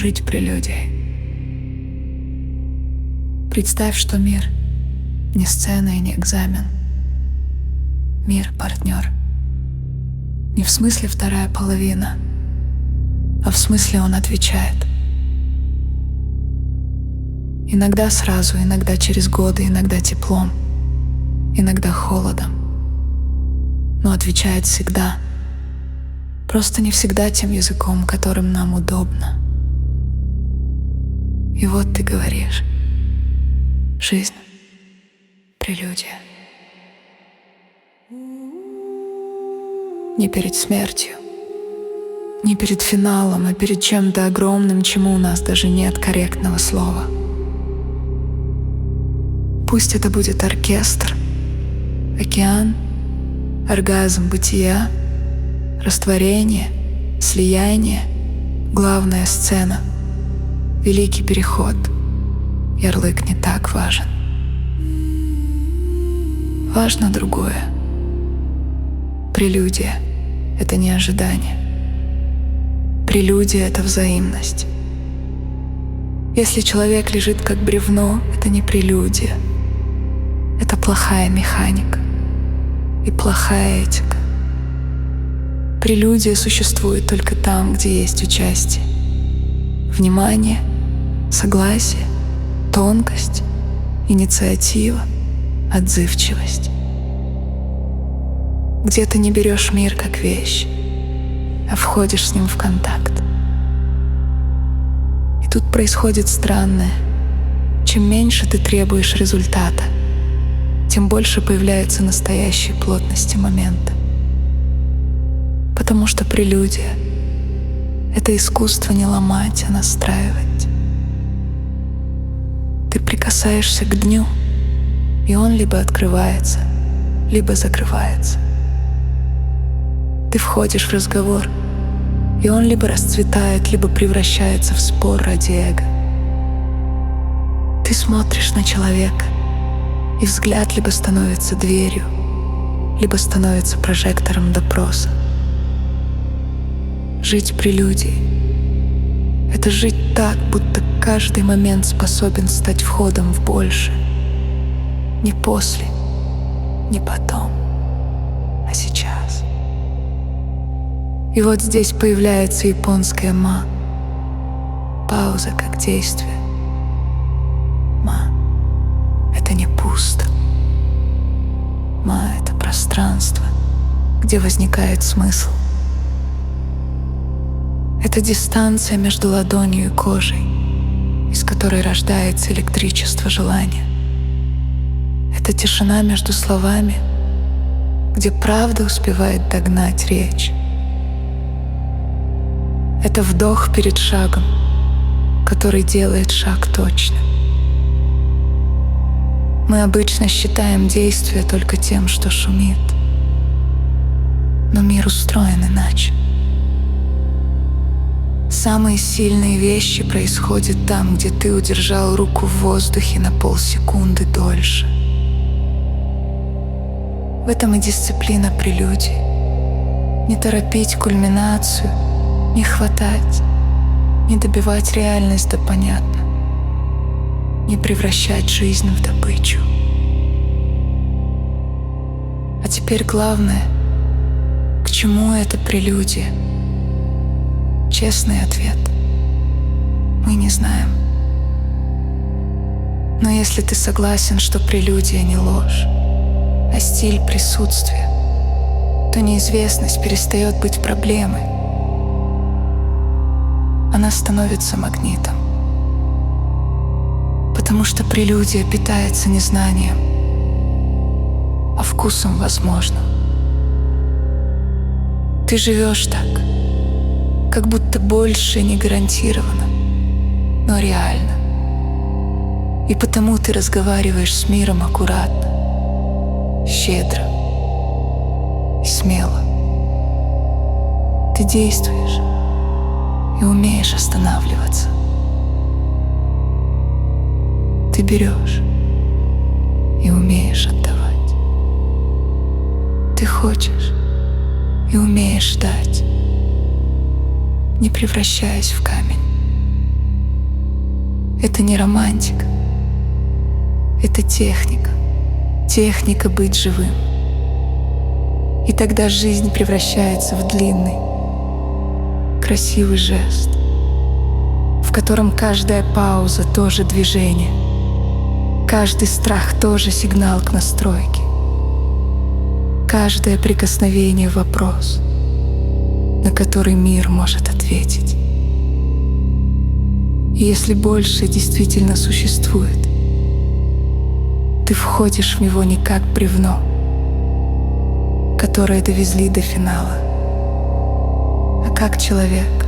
жить прелюдией. Представь, что мир не сцена и не экзамен. Мир — партнер. Не в смысле вторая половина, а в смысле он отвечает. Иногда сразу, иногда через годы, иногда теплом, иногда холодом. Но отвечает всегда. Просто не всегда тем языком, которым нам удобно. И вот ты говоришь: жизнь — прелюдия. Не перед смертью, не перед финалом, а перед чем-то огромным, чему у нас даже нет корректного слова. Пусть это будет оркестр, океан, оргазм бытия, растворение, слияние, главная сцена, великий переход. Ярлык не так важен. Важно другое. Прелюдия — это не ожидание. Прелюдия — это взаимность. Если человек лежит как бревно, это не прелюдия. Это плохая механика и плохая этика. Прелюдия существует только там, где есть участие, внимание, согласие, тонкость, инициатива, отзывчивость. Где ты не берешь мир как вещь, а входишь с ним в контакт. И тут происходит странное. Чем меньше ты требуешь результата, тем больше появляется настоящей плотности момента. Потому что прелюдия — это искусство не ломать, а настраивать. Ты прикасаешься к дню, и он либо открывается, либо закрывается. Ты входишь в разговор, и он либо расцветает, либо превращается в спор ради эго. Ты смотришь на человека, и взгляд либо становится дверью, либо становится прожектором допроса. Жить прелюдией — это жить так, будто каждый момент способен стать входом в большее. Не после, не потом, а сейчас. И вот здесь появляется японская ма. Пауза как действие. Ма — это не пусто. Ма — это пространство, где возникает смысл. Это дистанция между ладонью и кожей, из которой рождается электричество желания. Это тишина между словами, где правда успевает догнать речь. Это вдох перед шагом, который делает шаг точно. Мы обычно считаем действие только тем, что шумит. Но мир устроен иначе. Самые сильные вещи происходят там, где ты удержал руку в воздухе на полсекунды дольше. В этом и дисциплина прелюдий. Не торопить кульминацию, не хватать, не добивать реальность до понятно, не превращать жизнь в добычу. А теперь главное, к чему эта прелюдия? Честный ответ: мы не знаем. Но если ты согласен, что прелюдия не ложь, а стиль присутствия, то неизвестность перестает быть проблемой. Она становится магнитом. Потому что прелюдия питается не знанием, а вкусом возможным. Ты живешь так, как будто больше не гарантировано, но реально. И потому ты разговариваешь с миром аккуратно, щедро и смело. Ты действуешь и умеешь останавливаться. Ты берешь и умеешь отдавать. Ты хочешь и умеешь ждать, не превращаясь в камень. Это не романтика, это техника. Техника быть живым. И тогда жизнь превращается в длинный, красивый жест, в котором каждая пауза тоже движение, каждый страх тоже сигнал к настройке, каждое прикосновение — вопрос, на который мир может ответить. И если больше действительно существует, ты входишь в него не как бревно, которое довезли до финала, а как человек,